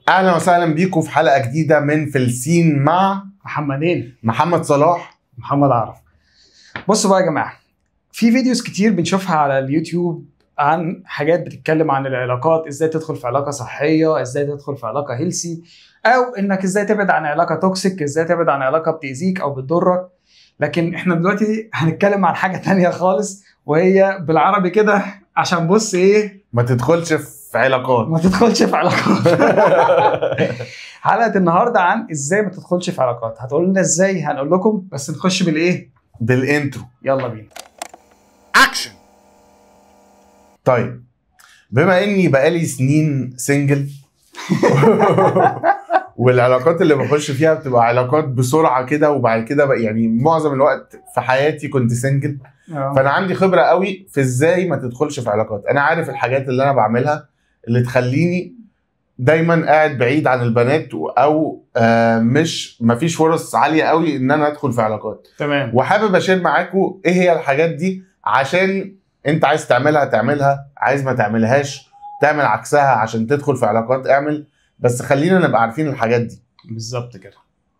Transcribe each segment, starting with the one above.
اهلا وسهلا بيكم في حلقه جديده من فلسين مع محمد صلاح محمد عرف. بصوا بقى يا جماعه، في فيديوز كتير بنشوفها على اليوتيوب عن حاجات بتتكلم عن العلاقات، ازاي تدخل في علاقه صحيه، ازاي تدخل في علاقه هيلسي، او انك ازاي تبعد عن علاقه توكسيك، ازاي تبعد عن علاقه بتأذيك او بتضرك. لكن احنا دلوقتي هنتكلم عن حاجه تانية خالص، وهي بالعربي كده عشان بص ايه، ما تدخلش في علاقات. حلقه النهارده عن ازاي ما تدخلش في علاقات. هتقول لنا ازاي؟ هنقول لكم، بس نخش بالايه؟ بالانترو. يلا بينا. اكشن. طيب، بما اني بقالي سنين سنجل والعلاقات اللي بخش فيها بتبقى علاقات بسرعه كده، وبعد كده يعني معظم الوقت في حياتي كنت سنجل، فانا عندي خبره قوي في ازاي ما تدخلش في علاقات. انا عارف الحاجات اللي انا بعملها اللي تخليني دايما قاعد بعيد عن البنات، او مفيش فرص عاليه قوي ان انا ادخل في علاقات. تمام. وحابب اشير معاكم ايه هي الحاجات دي، عشان انت عايز تعملها، عايز ما تعملهاش تعمل عكسها عشان تدخل في علاقات، اعمل. بس خلينا نبقى عارفين الحاجات دي. بالظبط كده.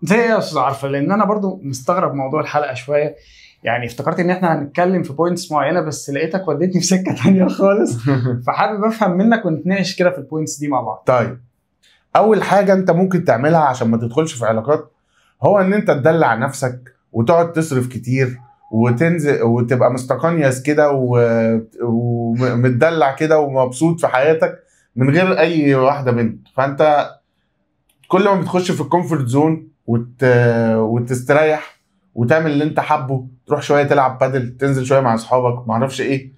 زي ايه يا استاذ عارفه؟ لان انا برضو مستغرب موضوع الحلقه شويه، يعني افتكرت ان احنا هنتكلم في بوينتس معينه، بس لقيتك وديتني في سكه تانية خالص. فحابب افهم منك ونتناقش كده في البوينتس دي مع بعض. طيب، اول حاجه انت ممكن تعملها عشان ما تدخلش في علاقات هو ان انت تدلع نفسك وتقعد تصرف كتير وتنزل وتبقى مستقنيس كده ومتدلع كده ومبسوط في حياتك من غير اي واحده بنت. فانت كل ما بتخش في الكومفورت زون وتستريح وتعمل اللي انت حابه، تروح شويه تلعب بادل، تنزل شويه مع اصحابك، معرفش ايه،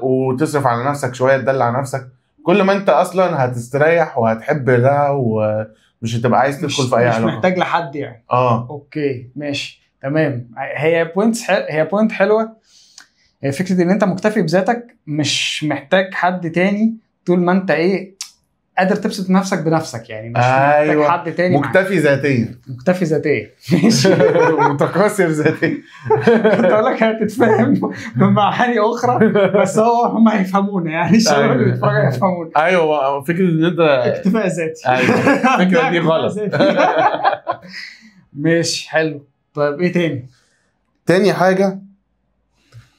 وتصرف على نفسك شويه، تدلع نفسك، كل ما انت اصلا هتستريح وهتحب ده ومش هتبقى عايز تدخل في اي علاقه، مش محتاج لحد يعني. اوكي ماشي تمام. هي بوينت حلوه. هي فكره ان انت مكتفي بذاتك، مش محتاج حد تاني طول ما انت ايه قادر تبسط نفسك بنفسك، يعني مش محتاج حد تاني. مكتفي ذاتيا. ماشي. متكاثر ذاتيا. كنت اقول لك هتتفهم بمعاني اخرى، بس هم هيفهمونا، يعني الشباب اللي بيتفرجوا هيفهمونا. ايوه، فكره ان انت اكتفاء ذاتي. ايوه، الفكره دي غلط. ماشي حلو. طيب ايه تاني حاجه،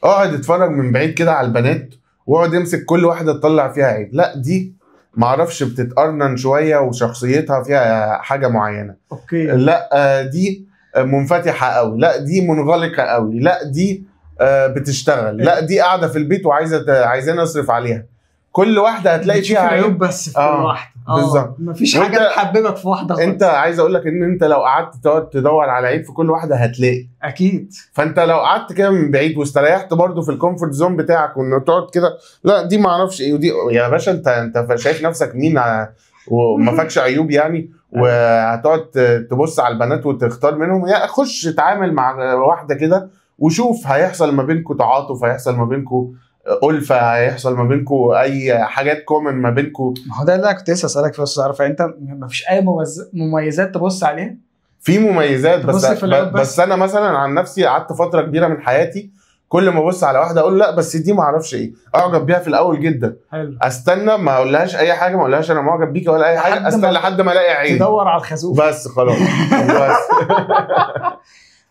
اقعد اتفرج من بعيد كده على البنات، واقعد امسك كل واحده تطلع فيها عيب. لا، دي معرفش بتتقرنن شويه وشخصيتها فيها حاجه معينه. اوكي. لا دي منفتحه قوي، لا دي منغلقه قوي، لا دي بتشتغل، لا دي قاعده في البيت عايزين اصرف عليها. كل واحده هتلاقي فيها عيوب، بس في كل واحده. بالظبط. مفيش حاجه تحببك في واحده خالص. انت عايز اقول لك ان انت لو قعدت تقعد تدور على عيب في كل واحده هتلاقي اكيد. فانت لو قعدت كده من بعيد واستريحت برضو في الكومفورت زون بتاعك، وانه تقعد كده، لا دي ما اعرفش ايه، ودي يا باشا انت شايف نفسك مين وما فاكش عيوب يعني، وهتقعد تبص على البنات وتختار منهم؟ يا خش اتعامل مع واحده كده وشوف، هيحصل ما بينكم تعاطف، هيحصل ما بينكم ألفة، هيحصل ما بينكم اي حاجات كومن ما بينكم. ما هو ده اللي انا كنت لسه اسالك فيه يا استاذ عارفه. انت ما فيش اي مميزات تبص عليها؟ في مميزات، بس انا مثلا عن نفسي قعدت فتره كبيره من حياتي كل ما ابص على واحده اقول لا بس دي ما اعرفش ايه، اعجب بيها في الاول جدا. حلو. استنى ما اقولهاش اي حاجه، ما اقولهاش انا معجب بيكي ولا اي حاجه، استنى لحد ما الاقي عين، تدور على الخازوق بس خلاص. بس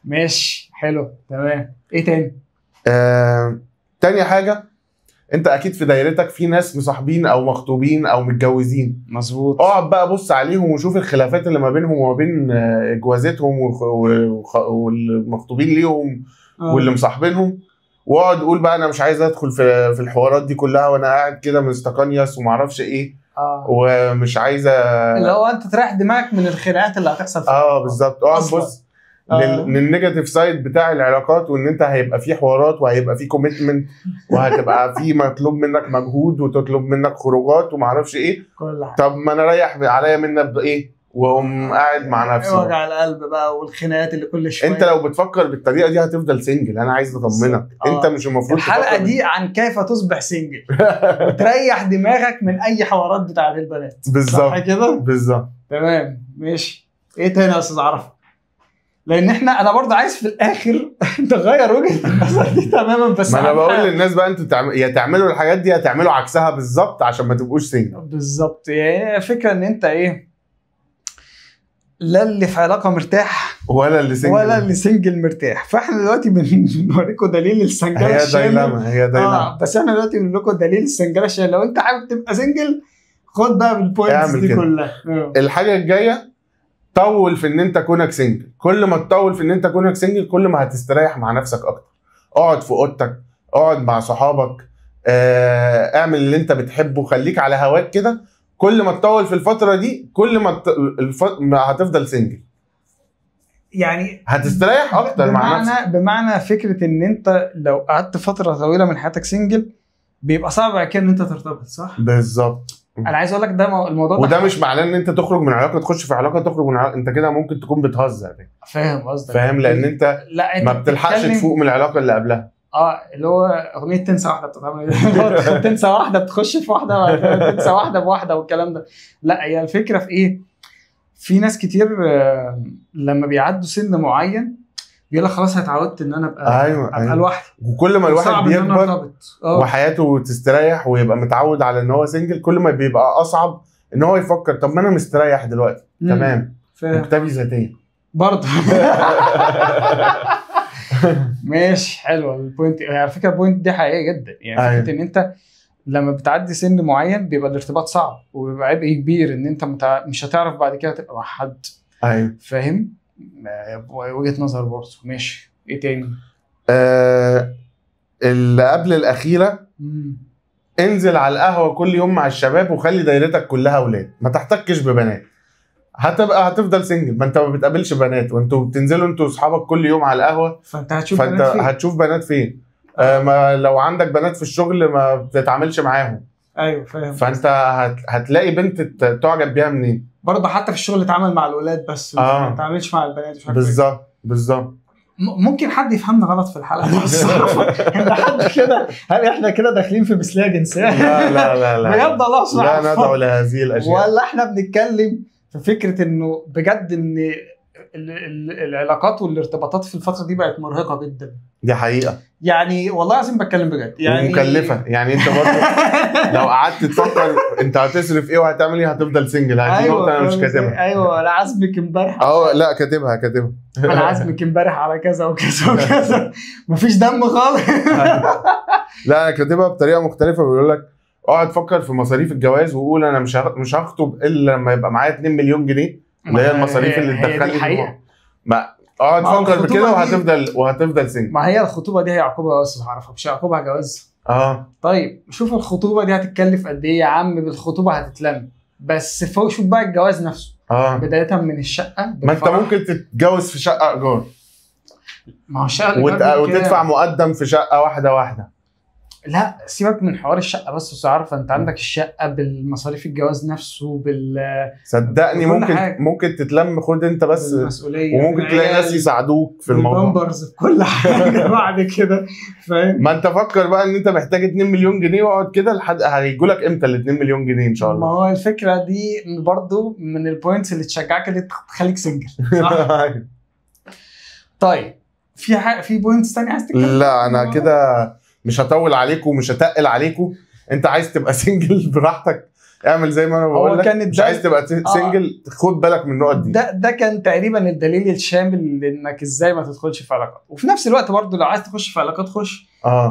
ماشي حلو تمام. ايه تاني؟ تاني حاجه، انت اكيد في دايرتك في ناس مصاحبين او مخطوبين او متجوزين. مظبوط. اقعد بقى بص عليهم وشوف الخلافات اللي ما بينهم وما بين جوازتهم والمخطوبين ليهم واللي مصاحبينهم، واقعد قول بقى انا مش عايز ادخل في الحوارات دي كلها، وانا قاعد كده مستقنيس ومعرفش ايه. ومش عايزه اللي هو انت تريح دماغك من الخناقات اللي هتحصل بالظبط. اقعد بص للنيجاتيف سايد بتاع العلاقات، وان انت هيبقى في حوارات وهيبقى في كوميتمنت وهتبقى في مطلوب منك مجهود وتطلب منك خروجات ومعرفش ايه. طب ما انا اريح عليا منك بايه واقوم قاعد مع نفسي. وجع القلب بقى والخناقات اللي كل شويه. انت لو بتفكر بالطريقه دي هتفضل سنجل. انا عايز اطمنك، انت مش المفروض الحلقه دي عن كيف تصبح سنجل وتريح دماغك من اي حوارات بتاعت البنات. بالظبط. صح كده؟ بالظبط. تمام ماشي. ايه تاني يا استاذ عرفه؟ لان انا برضه عايز في الاخر تغير وجهه النظر دي تماما. بس ما انا بقول للناس بقى انتوا يا تعملوا الحاجات دي يا تعملوا عكسها بالظبط عشان ما تبقوش سنجل. بالظبط. يعني فكره ان انت ايه لا اللي في علاقه مرتاح ولا اللي سنجل مرتاح. فاحنا دلوقتي بنوريكم دليل السنجله هي الشامل. هي دايما بس احنا دلوقتي بنقول لكم دليل السنجله الشامل. لو انت حابب تبقى سنجل خد بقى بالبوينتس دي كده. كلها. الحاجه الجايه طول في ان انت كونك سنجل. كل ما تطول في ان انت كونك سنجل كل ما هتستريح مع نفسك اكتر. اقعد في اوضتك، اقعد مع صحابك، اعمل اللي انت بتحبه، خليك على هواك كده. كل ما تطول في الفتره دي كل ما هتفضل سنجل، يعني هتستريح اكتر مع نفسك. بمعنى فكره ان انت لو قعدت فتره طويله من حياتك سنجل بيبقى صعب بعد كده ان انت ترتبط، صح؟ بالظبط. انا عايز اقول لك ده الموضوع وده مش معناه ان انت تخرج من علاقه تخش في علاقه تخرج من علاقه. انت كده ممكن تكون بتهزر. فاهم قصدك؟ فاهم، لان انت ما بتلحقش تفوق من العلاقه اللي قبلها. اللي هو اغنيه تنسى واحده بتتعمل تنسى واحده بتخش في واحده تنسى واحده بواحده والكلام ده. لا هي الفكره في ايه؟ في ناس كتير لما بيعدوا سن معين بيقول لك خلاص اتعودت ان انا ابقى لوحدي. وكل ما الواحد بيكبر وحياته تستريح ويبقى متعود على ان هو سنجل كل ما بيبقى اصعب ان هو يفكر طب ما انا مستريح دلوقتي. تمام، مكتفي ذاتيا برضه. ماشي، حلوه البوينت. على فكره البوينت دي حقيقيه جدا. يعني فكره ان انت لما بتعدي سن معين بيبقى الارتباط صعب وبيبقى عبء كبير ان انت مش هتعرف بعد كده تبقى مع حد. ايوه فاهم. وجهه نظر برضه. ماشي، ايه تاني؟ اللي قبل الاخيره انزل على القهوه كل يوم مع الشباب وخلي دايرتك كلها اولاد، ما تحتكش ببنات. هتفضل سنجل. ما انت ما بتقابلش بنات وانتوا بتنزلوا انتوا واصحابك كل يوم على القهوه، فانت هتشوف بنات فين. ما لو عندك بنات في الشغل ما بتتعاملش معاهم. ايوه فاهم. فانت هتلاقي بنت تعجب بيها منين؟ برضه حتى في الشغل اتعامل مع الولاد بس ما تتعاملش مع البنات. مش عارف بالظبط. ممكن حد يفهمنا غلط في الحلقه دي الصراحه. احنا حد كده، هل احنا كده داخلين في مثليه جنسيه؟ لا بجد الله لا ندعو لهذه الاشياء. ولا احنا بنتكلم في فكره انه بجد ان العلاقات والارتباطات في الفتره دي بقت مرهقه جدا. دي حقيقه. يعني والله لازم بتكلم بجد. يعني مكلفه. يعني انت برضه لو قعدت تفكر انت هتصرف ايه وهتعمل ايه هتفضل سنجل. هذه نقطه انا مش كاتبها. ايوه انا عازمك امبارح. لا كاتبها. انا عازمك امبارح على كذا وكذا وكذا. مفيش دم خالص. لا انا كاتبها بطريقه مختلفه. بيقول لك اقعد فكر في مصاريف الجواز وقول انا مش هخطب الا لما يبقى معايا 2 مليون جنيه اللي هي المصاريف اللي تدخلني. اقعد فكر بكده وهتفضل سنجل. ما هي الخطوبه دي هي عقوبه بس هعرفها، مش عقوبه جواز. طيب شوف الخطوبه دي هتتكلف قد ايه يا عم. بالخطوبه هتتلم بس فوق. شوف بقى الجواز نفسه بدايه من الشقه. ما انت ممكن تتجوز في شقه ايجار. ما هو الشقه وتدفع مقدم في شقه واحده. لا سيبك من حوار الشقه بس عارفه انت عندك الشقه بالمصاريف الجواز نفسه صدقني ممكن تتلم. خد انت بس المسؤوليه وممكن تلاقي ناس يساعدوك في الموضوع. بامبرز بكل حاجه بعد كده. فاهم. ما انت فكر بقى ان انت محتاج 2 مليون جنيه واقعد كده لحد هيجوا لك امتى ال 2 مليون جنيه ان شاء الله. ما هو الفكره دي برضو من البوينتس اللي تشجعك اللي تخليك سنجل. طيب في بوينتس ثانيه عايز تتكلم؟ لا انا كده مش هطول عليكم ومش هتقل عليكم. انت عايز تبقى سنجل براحتك اعمل زي ما انا بقول لك. مش عايز تبقى سنجل خد بالك من النقط دي. ده كان تقريبا الدليل الشامل لانك ازاي ما تدخلش في علاقات. وفي نفس الوقت برضو لو عايز تخش في علاقات خش.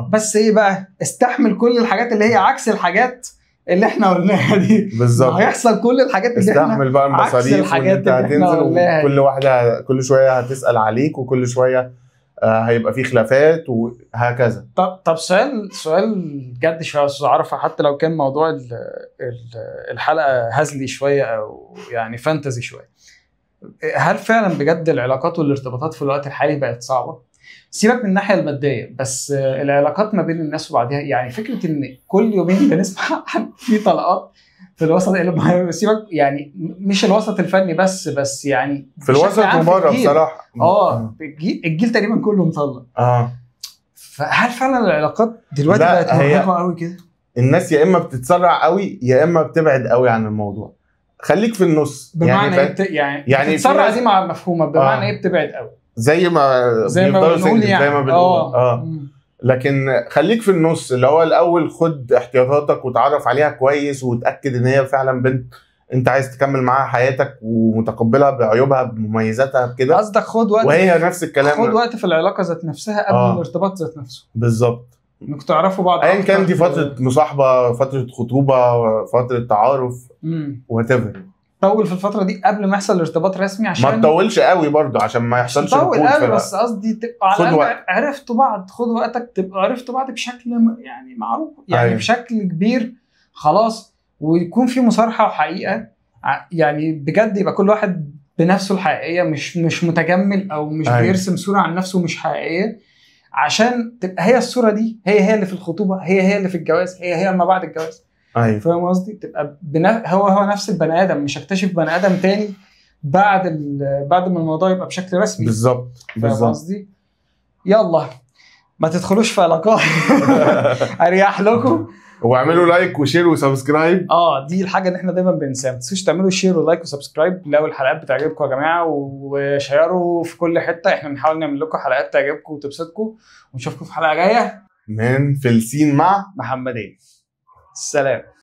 بس ايه بقى استحمل كل الحاجات اللي هي عكس الحاجات اللي احنا قلناها دي. بالظبط. هيحصل كل الحاجات اللي احنا استحمل بقى المصاريف وانت هتنزل وكل واحده كل شويه هتسال عليك وكل شويه هيبقى في خلافات وهكذا. طب سؤال جد شويه بس عارفه حتى لو كان موضوع الحلقه هزلي شويه او يعني فانتزي شويه. هل فعلا بجد العلاقات والارتباطات في الوقت الحالي بقت صعبه؟ سيبك من الناحيه الماديه بس العلاقات ما بين الناس وبعضها. يعني فكره ان كل يومين بنسمع في طلقات في الوسط اللي سيبك يعني مش الوسط الفني بس يعني في الوسط وبره بصراحه. الجيل تقريبا كله مطلق. فهل فعلا العلاقات دلوقتي بقت مرهقه قوي كده؟ الناس يا اما بتتسرع قوي يا اما بتبعد قوي عن الموضوع. خليك في النص. بمعنى يعني بتتسرع دي مع مفهومه. بمعنى ايه بتبعد قوي؟ زي ما بنقول يعني. زي ما بنقول لكن خليك في النص اللي هو الاول خد احتياطاتك وتعرف عليها كويس وتاكد ان هي فعلا بنت انت عايز تكمل معاها حياتك ومتقبلها بعيوبها بمميزاتها بكده، قصدك خد وقت، وهي نفس الكلام. خد وقت في العلاقه ذات نفسها قبل الارتباط ذات نفسه. بالظبط. انك تعرفوا بعض ايا كان، دي فتره مصاحبه، فتره خطوبه، فتره تعارف، وات ايفر. طول في الفتره دي قبل ما يحصل ارتباط رسمي، عشان ما تطولش قوي برضو عشان ما يحصلش طول قوي، بس قصدي تبقى على الاقل عرفتوا بعض. خد وقتك تبقى عرفتوا بعض بشكل يعني معروف، يعني بشكل كبير خلاص، ويكون في مصارحه وحقيقه، يعني بجد يبقى كل واحد بنفسه الحقيقيه، مش متجمل او مش بيرسم صوره عن نفسه مش حقيقيه، عشان تبقى هي الصوره دي هي اللي في الخطوبه، هي اللي في الجواز، هي ما بعد الجواز. ايوه فاهم قصدي؟ تبقى هو نفس البني ادم، مش هكتشف بني ادم تاني بعد ما الموضوع يبقى بشكل رسمي. بالظبط. فاهم قصدي؟ يلا ما تدخلوش في علاقات اريح لكم، واعملوا لايك وشير وسبسكرايب. دي الحاجه اللي احنا دايما بننساها. ما تنسوش تعملوا شير ولايك وسبسكرايب لو الحلقات بتعجبكم يا جماعه، وشيروا في كل حته. احنا بنحاول نعمل لكم حلقات تعجبكم وتبسطكم، ونشوفكم في حلقه جايه من فلسين مع محمدين. السلام.